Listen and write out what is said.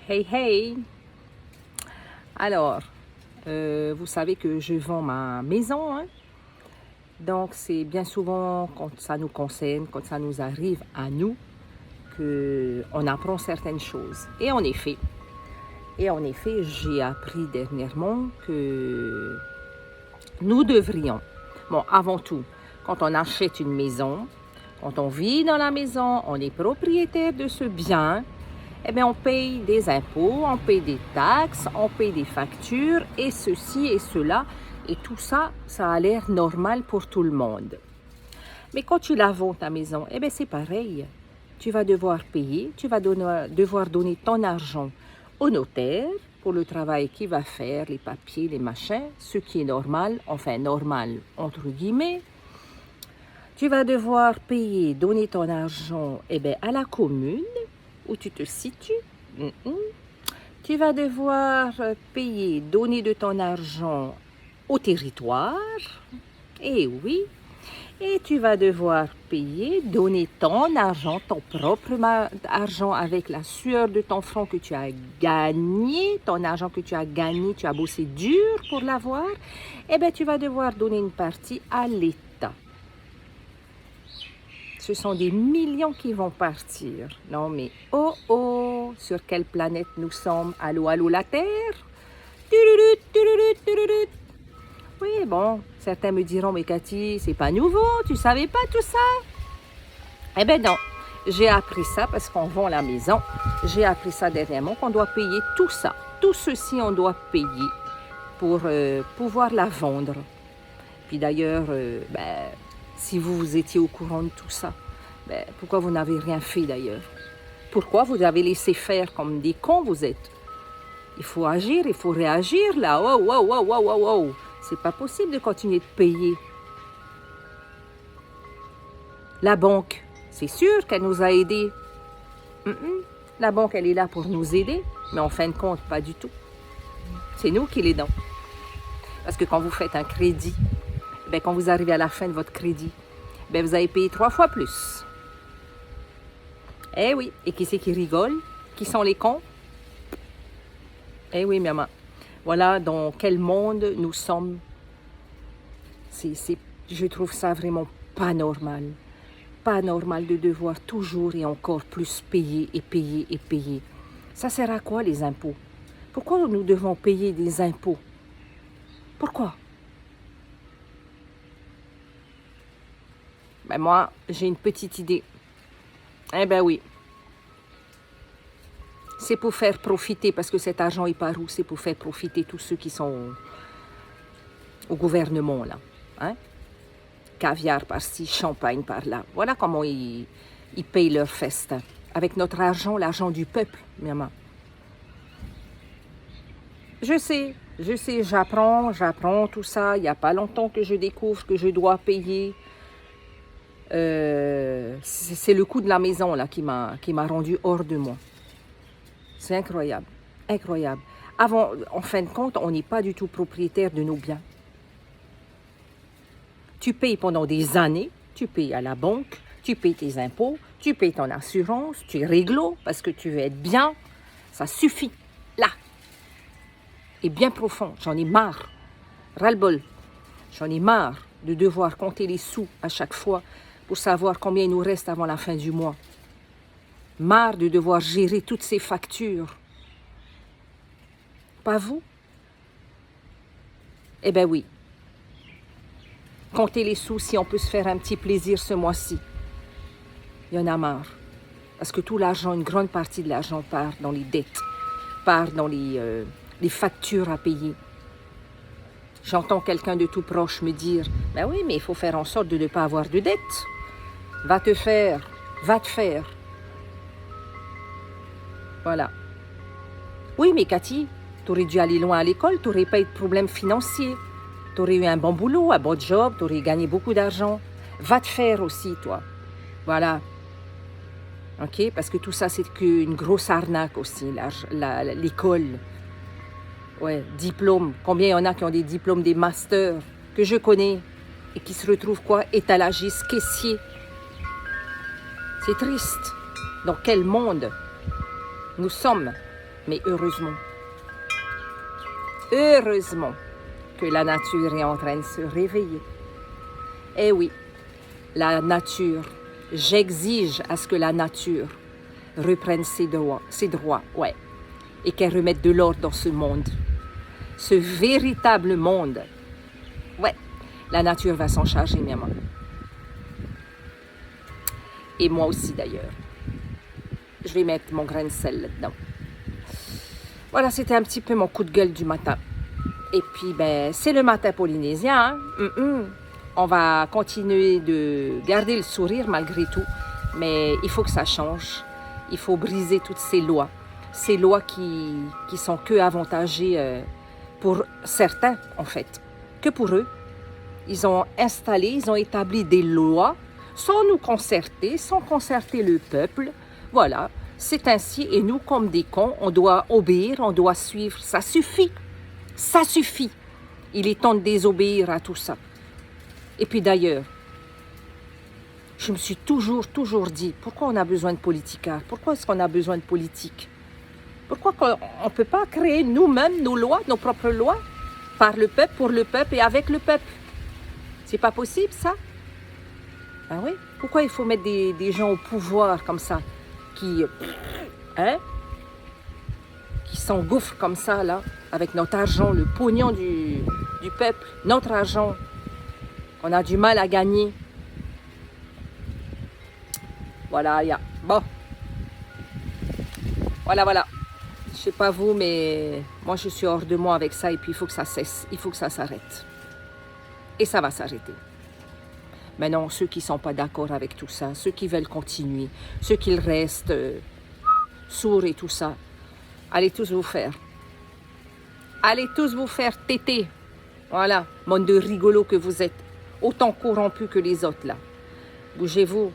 Hey, hey! Alors, vous savez que je vends ma maison, hein? Donc, c'est bien souvent quand ça nous concerne, quand ça nous arrive à nous, qu'on apprend certaines choses. Et en effet, j'ai appris dernièrement que nous devrions, bon, avant tout, quand on achète une maison, quand on vit dans la maison, on est propriétaire de ce bien, eh bien, on paye des impôts, on paye des taxes, on paye des factures et ceci et cela. Et tout ça, ça a l'air normal pour tout le monde. Mais quand tu la vends ta maison, eh bien, c'est pareil. Tu vas devoir payer, devoir donner ton argent au notaire pour le travail qu'il va faire, les papiers, les machins, ce qui est normal, enfin normal entre guillemets. Tu vas devoir payer, donner ton argent eh bien, à la commune où tu te situes. Tu vas devoir payer, donner de ton argent au territoire. Et oui. Et tu vas devoir payer, donner ton argent, ton propre argent avec la sueur de ton front que tu as gagné, ton argent que tu as gagné, tu as bossé dur pour l'avoir. Eh bien, tu vas devoir donner une partie à l'État. Ce sont des millions qui vont partir. Non mais, oh, sur quelle planète nous sommes? Allô, allô, la Terre? Tururut, tururut, tururut. Oui, bon, certains me diront, mais Cathy, c'est pas nouveau, tu savais pas tout ça? Eh bien non, j'ai appris ça parce qu'on vend la maison. J'ai appris ça dernièrement, qu'on doit payer tout ça. Tout ceci, on doit payer pour pouvoir la vendre. Puis d'ailleurs, si vous étiez au courant de tout ça, pourquoi vous n'avez rien fait d'ailleurs? Pourquoi vous avez laissé faire comme des cons vous êtes? Il faut agir, il faut réagir là. Wow. C'est pas possible de continuer de payer. La banque, c'est sûr qu'elle nous a aidés. La banque, elle est là pour nous aider, mais en fin de compte, pas du tout. C'est nous qui l'aidons. Parce que quand vous faites un crédit, quand vous arrivez à la fin de votre crédit, vous avez payé 3 fois plus. Eh oui, et qui c'est qui rigole? Qui sont les cons? Eh oui, maman. Voilà dans quel monde nous sommes. Je trouve ça vraiment pas normal. Pas normal de devoir toujours et encore plus payer et payer et payer. Ça sert à quoi les impôts? Pourquoi nous devons payer des impôts? Pourquoi? Moi, j'ai une petite idée. Eh ben oui. C'est pour faire profiter, parce que cet argent est par où? C'est pour faire profiter tous ceux qui sont au gouvernement, là. Hein? Caviar par-ci, champagne par-là. Voilà comment ils payent leur festin. Avec notre argent, l'argent du peuple, maman. Je sais, j'apprends tout ça. Il n'y a pas longtemps que je découvre que je dois payer. C'est le coût de la maison là qui m'a rendu hors de moi. C'est incroyable. Avant, en fin de compte, on n'est pas du tout propriétaire de nos biens. Tu payes pendant des années, tu payes à la banque, tu payes tes impôts, tu payes ton assurance, tu es réglo parce que tu veux être bien. Ça suffit, là. Et bien profond, j'en ai marre. Ras-le-bol. J'en ai marre de devoir compter les sous à chaque fois pour savoir combien il nous reste avant la fin du mois. Marre de devoir gérer toutes ces factures. Pas vous? Eh bien oui. Compter les sous si on peut se faire un petit plaisir ce mois-ci. Il y en a marre. Parce que tout l'argent, une grande partie de l'argent part dans les dettes, part dans les factures à payer. J'entends quelqu'un de tout proche me dire « Ben oui, mais il faut faire en sorte de ne pas avoir de dettes. Va te faire. Voilà. Oui, mais Cathy, tu aurais dû aller loin à l'école, tu n'aurais pas eu de problème financier. Tu aurais eu un bon boulot, un bon job, tu aurais gagné beaucoup d'argent. Va te faire aussi, toi. Voilà. OK? Parce que tout ça, c'est qu'une grosse arnaque aussi, l'école. Ouais, diplôme. Combien il y en a qui ont des diplômes, des masters, que je connais, et qui se retrouvent quoi? Étalagistes, caissiers. C'est triste. Dans quel monde nous sommes? Mais heureusement que la nature est en train de se réveiller. Eh oui, la nature, j'exige à ce que la nature reprenne ses droits, ouais, et qu'elle remette de l'ordre dans ce monde, ce véritable monde. Ouais, la nature va s'en charger, maman. Et moi aussi d'ailleurs. Je vais mettre mon grain de sel là-dedans. Voilà, c'était un petit peu mon coup de gueule du matin. Et puis, ben, c'est le matin polynésien. Hein? On va continuer de garder le sourire malgré tout. Mais il faut que ça change. Il faut briser toutes ces lois. Ces lois qui sont que avantagées pour certains, en fait. Que pour eux. Ils ont établi des lois sans nous concerter, sans concerter le peuple. Voilà. C'est ainsi, et nous, comme des cons, on doit obéir, on doit suivre. Ça suffit. Ça suffit. Il est temps de désobéir à tout ça. Et puis d'ailleurs, je me suis toujours dit, pourquoi on a besoin de politicards? Pourquoi est-ce qu'on a besoin de politique? Pourquoi on ne peut pas créer nous-mêmes nos lois, nos propres lois, par le peuple, pour le peuple et avec le peuple? C'est pas possible, ça? Ah oui? Pourquoi il faut mettre des gens au pouvoir comme ça? Qui s'engouffrent comme ça, là, avec notre argent, le pognon du peuple, notre argent, qu'on a du mal à gagner. Voilà, bon. Voilà. Je sais pas vous, mais moi, je suis hors de moi avec ça, et puis il faut que ça cesse, il faut que ça s'arrête. Et ça va s'arrêter. Maintenant, ceux qui ne sont pas d'accord avec tout ça, ceux qui veulent continuer, ceux qui restent sourds et tout ça, allez tous vous faire. Allez tous vous faire téter. Voilà, monde de rigolos que vous êtes. Autant corrompus que les autres, là. Bougez-vous.